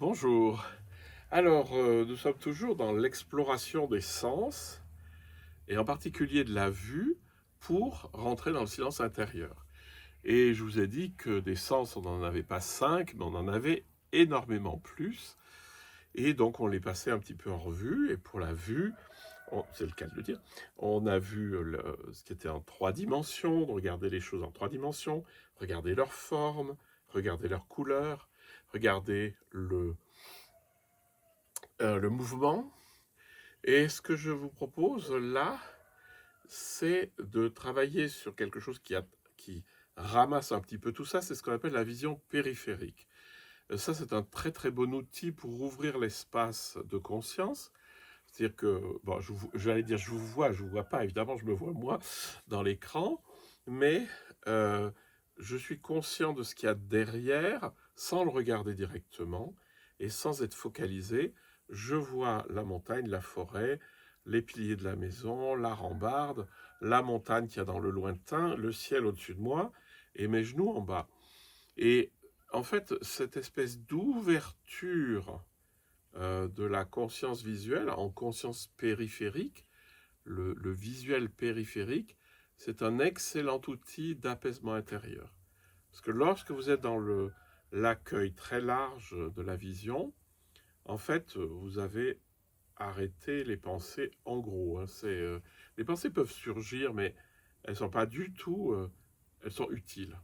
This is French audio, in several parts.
Bonjour. Alors, nous sommes toujours dans l'exploration des sens, et en particulier de la vue, pour rentrer dans le silence intérieur. Et je vous ai dit que des sens, on n'en avait pas 5, mais on en avait énormément plus. Et donc, on les passait un petit peu en revue. Et pour la vue, c'est le cas de le dire, on a vu ce qui était en 3 dimensions, de regarder les choses en 3 dimensions, regarder leur forme, regarder leur couleur, regarder le mouvement. Et ce que je vous propose là, c'est de travailler sur quelque chose qui ramasse un petit peu tout ça, c'est ce qu'on appelle la vision périphérique. Ça, c'est un très très bon outil pour ouvrir l'espace de conscience. C'est-à-dire que, bon, j'allais dire je vous vois pas, évidemment, je me vois moi dans l'écran, mais je suis conscient de ce qu'il y a derrière, sans le regarder directement, et sans être focalisé. Je vois la montagne, la forêt, les piliers de la maison, la rambarde, la montagne qu'il y a dans le lointain, le ciel au-dessus de moi, et mes genoux en bas. Et en fait, cette espèce d'ouverture de la conscience visuelle en conscience périphérique, le visuel périphérique, c'est un excellent outil d'apaisement intérieur. Parce que lorsque vous êtes dans l'accueil très large de la vision, en fait, vous avez arrêté les pensées en gros. Hein. Les pensées peuvent surgir, mais elles ne sont pas du tout, elles sont utiles.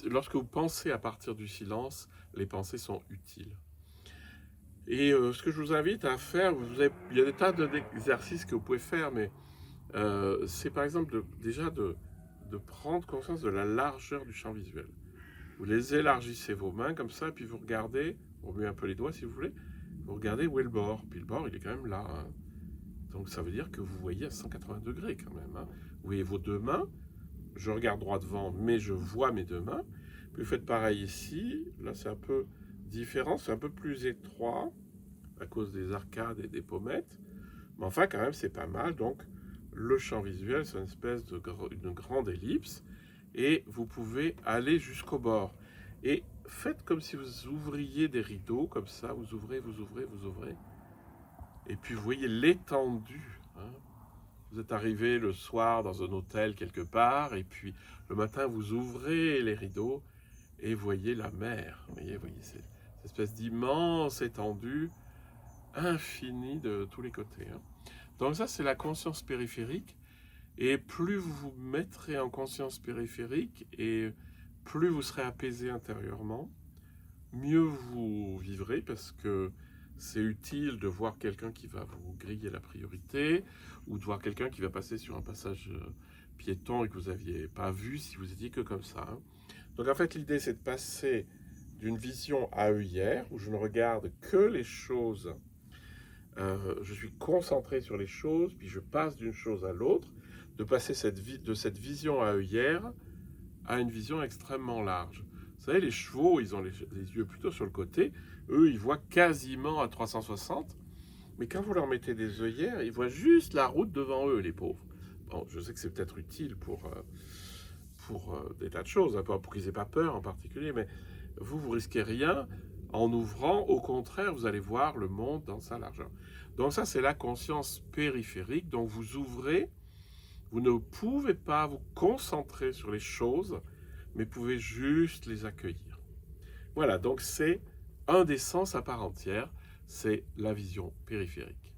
Lorsque vous pensez à partir du silence, les pensées sont utiles. Et ce que je vous invite à faire, il y a des tas d'exercices que vous pouvez faire, mais c'est par exemple déjà de prendre conscience de la largeur du champ visuel. Vous les élargissez vos mains comme ça, et puis vous regardez, vous remuez un peu les doigts si vous voulez, vous regardez où est le bord, puis le bord il est quand même là. Hein. Donc ça veut dire que vous voyez à 180 degrés quand même. Hein. Vous voyez vos deux mains, je regarde droit devant, mais je vois mes deux mains. Puis vous faites pareil ici, là c'est un peu différent, c'est un peu plus étroit à cause des arcades et des pommettes. Mais enfin, quand même, c'est pas mal. Donc, le champ visuel, c'est une espèce une grande ellipse. Et vous pouvez aller jusqu'au bord. Et faites comme si vous ouvriez des rideaux, comme ça. Vous ouvrez, vous ouvrez, vous ouvrez. Et puis, vous voyez l'étendue. Hein. Vous êtes arrivé le soir dans un hôtel quelque part. Et puis, le matin, vous ouvrez les rideaux. Et vous voyez la mer. Vous voyez cette espèce d'immense étendue infini de tous les côtés. Hein. Donc ça, c'est la conscience périphérique. Et plus vous vous mettrez en conscience périphérique, et plus vous serez apaisé intérieurement, mieux vous vivrez, parce que c'est utile de voir quelqu'un qui va vous griller la priorité, ou de voir quelqu'un qui va passer sur un passage piéton et que vous n'aviez pas vu si vous étiez que comme ça. Hein. Donc en fait, l'idée, c'est de passer d'une vision à œillère, où je ne regarde que les choses. Je suis concentré sur les choses, puis je passe d'une chose à l'autre, de passer de cette vision à œillère à une vision extrêmement large. Vous savez, les chevaux, ils ont les yeux plutôt sur le côté, eux, ils voient quasiment à 360, mais quand vous leur mettez des œillères, ils voient juste la route devant eux, les pauvres. Bon, je sais que c'est peut-être utile pour des tas de choses, hein, pour qu'ils n'aient pas peur en particulier, mais vous risquez rien en ouvrant. Au contraire, vous allez voir le monde dans sa largeur. Donc ça, c'est la conscience périphérique. Donc vous ouvrez, vous ne pouvez pas vous concentrer sur les choses, mais pouvez juste les accueillir. Voilà, donc c'est un des sens à part entière, c'est la vision périphérique.